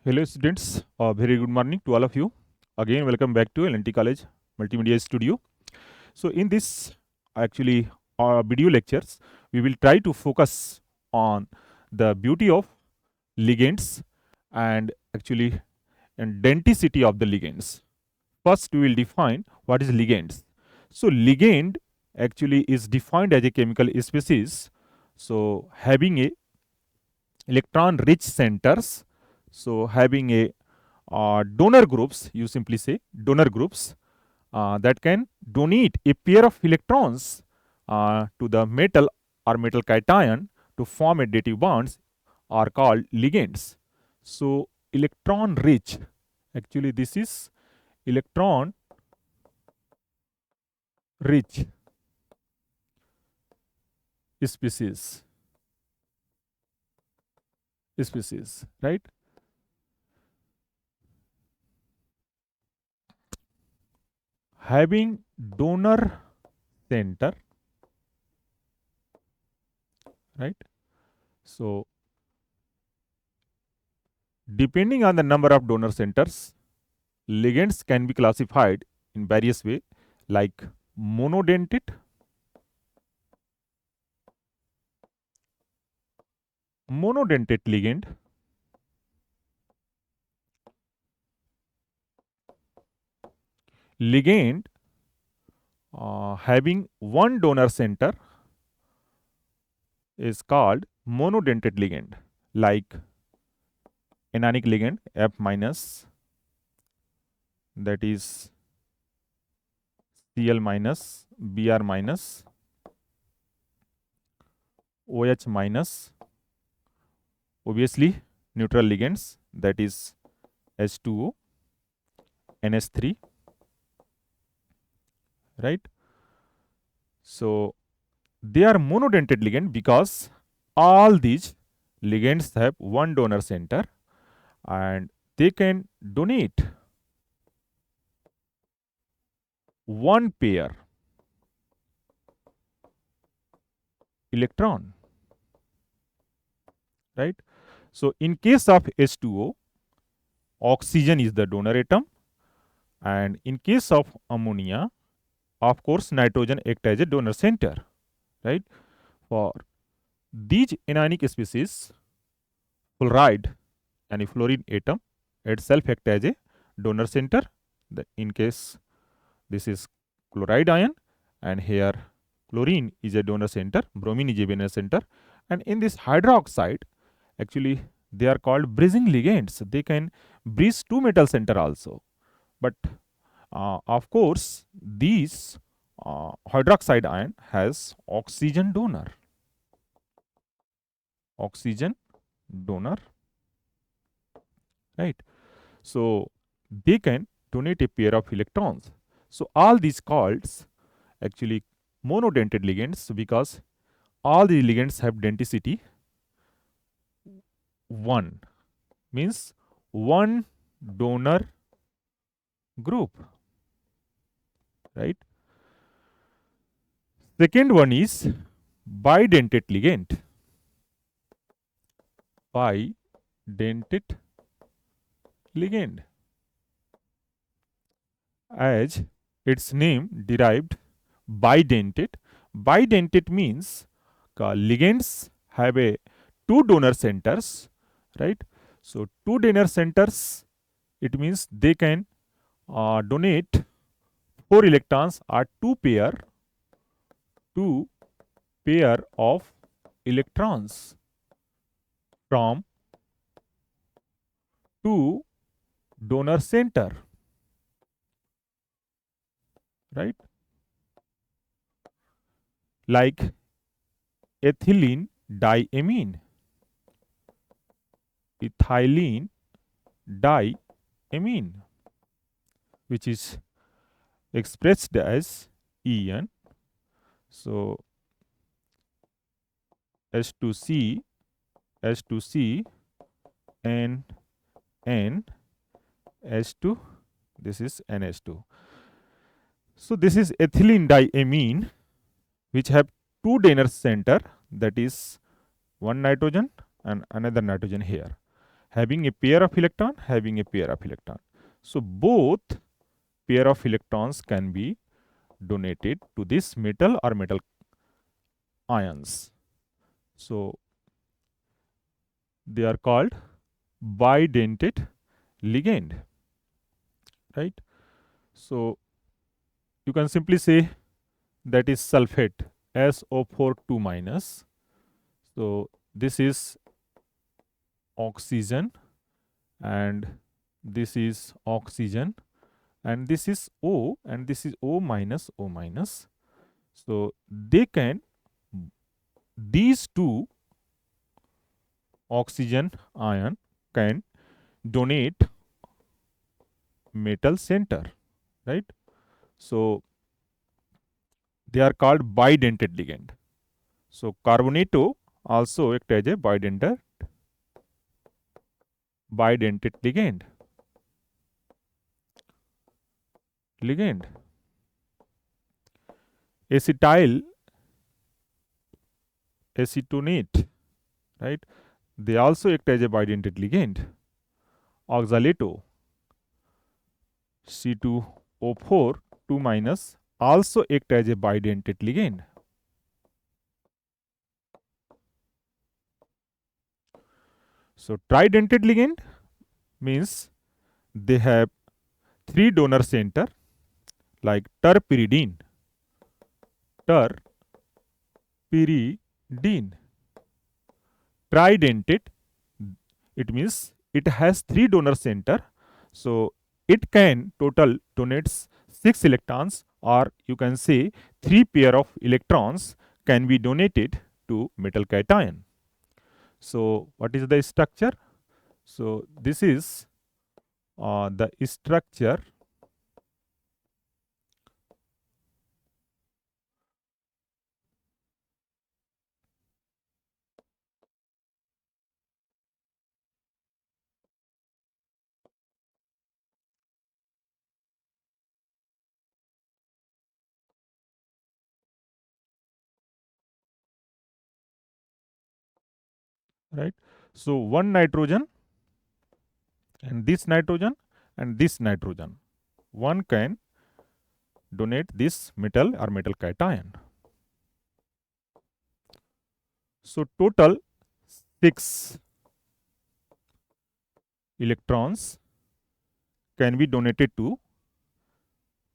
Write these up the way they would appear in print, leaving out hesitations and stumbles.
Hello students, very good morning to all of you. Again, welcome back to LNT College Multimedia Studio. So in this actually video lectures, we will try to focus on the beauty of ligands and actually and denticity of the ligands. First, we will define what is ligands. So ligand actually is defined as a chemical species. So having a electron rich centers, so having a donor groups, you simply say donor groups that can donate a pair of electrons to the metal or metal cation to form additive bonds are called ligands. So electron rich, actually this is electron rich species, right? Having donor center, right? So depending on the number of donor centers, ligands can be classified in various ways like monodentate, ligand, ligand having one donor center is called monodentate ligand, like anionic ligand F minus, that is Cl minus, Br minus, OH minus, obviously neutral ligands, that is H2O, NH3, right? So they are monodentate ligand because all these ligands have one donor center and they can donate one pair electron, right? So in case of H2O, oxygen is the donor atom, and in case of ammonia, of course nitrogen act as a donor center, right? For these anionic species, fluoride and fluorine atom itself act as a donor center. In case this is chloride ion, and here chlorine is a donor center, bromine is a donor center, and in this hydroxide, actually they are called bridging ligands. They can bridge two metal center also, but of course these hydroxide ion has oxygen donor, right? So they can donate a pair of electrons. So all these called actually monodentate ligands because all the ligands have denticity 1, means one donor group, right? Second one is bidentate ligand. Bidentate ligand, as its name derived, bidentate. Bidentate means ligands have a two donor centers, right? So two donor centers, it means they can donate 4 electrons or two pair of electrons from two donor center, right? Like ethylene diamine, ethylene diamine, which is expressed as En. So H2C, N, H2, this is NH2. So this is ethylene diamine, which have two donor center, that is one nitrogen and another nitrogen here. having a pair of electron, having a pair of electron. So both pair of electrons can be donated to this metal or metal ions. So they are called bidentate ligand, right? So you can simply say that is sulfate SO4 2 minus. So this is oxygen and this is oxygen and this is O and this is O minus O minus. So they can, these two oxygen ion can donate metal center, right? So they are called bidentate ligand. So carbonato also act as a bidentate ligand. Acetyl acetonate, right? They also act as a bidentate ligand. Oxalato C2O4 2 minus also act as a bidentate ligand. So tridentate ligand means they have 3 donor center like terpyridine. Tridentate, it means it has 3 donor center. So it can total donates 6 electrons, or you can say 3 pair of electrons can be donated to metal cation. So what is the structure? So this is the structure right. So one nitrogen and this nitrogen and this nitrogen, one can donate this metal or metal cation. So total 6 electrons can be donated to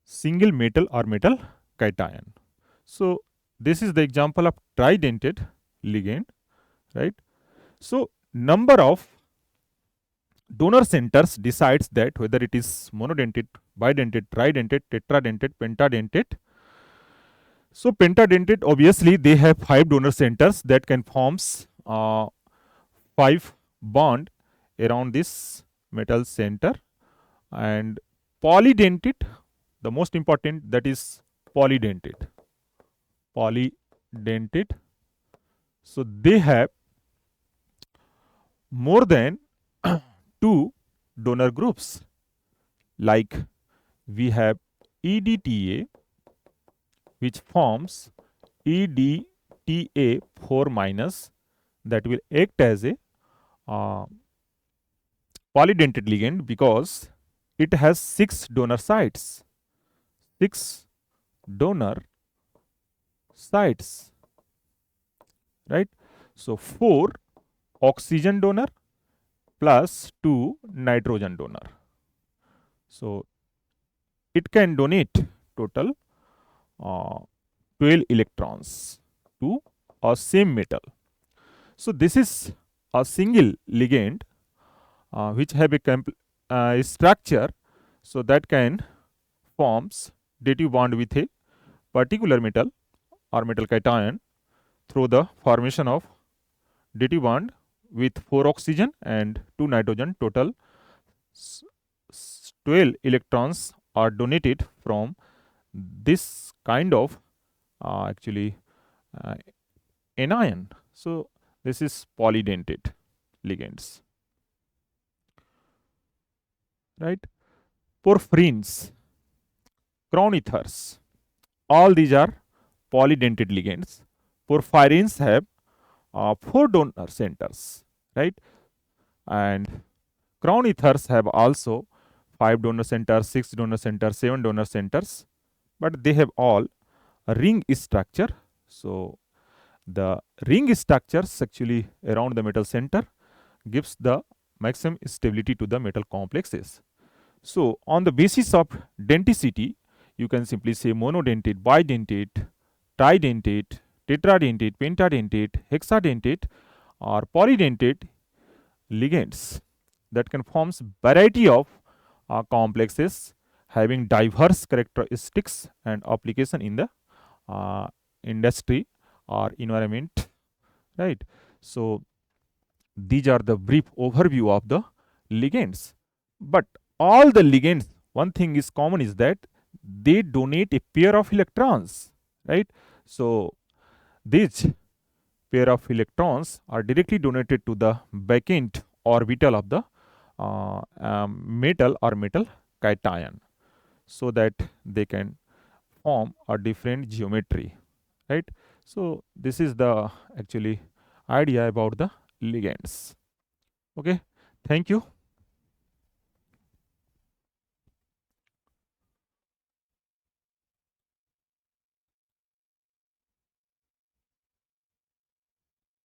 single metal or metal cation. So this is the example of tridentate ligand, right? So number of donor centers decides that whether it is monodentate, bidentate, tridentate, tetradentate, pentadentate. So pentadentate, obviously they have 5 donor centers that can forms 5 bond around this metal center. And polydentate, the most important, that is polydentate. So they have more than 2 donor groups. Like we have EDTA, which forms EDTA 4 minus, that will act as a polydentate ligand because it has 6 donor sites. 6 donor sites, right? So 4 oxygen donor plus 2 nitrogen donor. So it can donate total 12 electrons to a same metal. So this is a single ligand which have a structure, so that can forms dative bond with a particular metal or metal cation through the formation of dative bond with 4 oxygen and 2 nitrogen. Total 12 electrons are donated from this kind of anion. So this is polydentate ligands, right? Porphyrins, crown ethers, all these are polydentate ligands. Porphyrins have 4 donor centers, right? And Crown ethers have also 5 donor centers, 6 donor centers, 7 donor centers, but they have all a ring structure. So the ring structures actually around the metal center gives the maximum stability to the metal complexes. So on the basis of denticity, you can simply say monodentate, bidentate, tridentate, tetradentate, pentadentate, hexadentate, or polydentate ligands that can form variety of complexes having diverse characteristics and application in the industry or environment, right? So these are the brief overview of the ligands. But all the ligands, one thing is common is that they donate a pair of electrons, right? So these pair of electrons are directly donated to the backend orbital of the metal or metal cation, so that they can form a different geometry, right? So this is the actually idea about the ligands. Okay, thank you.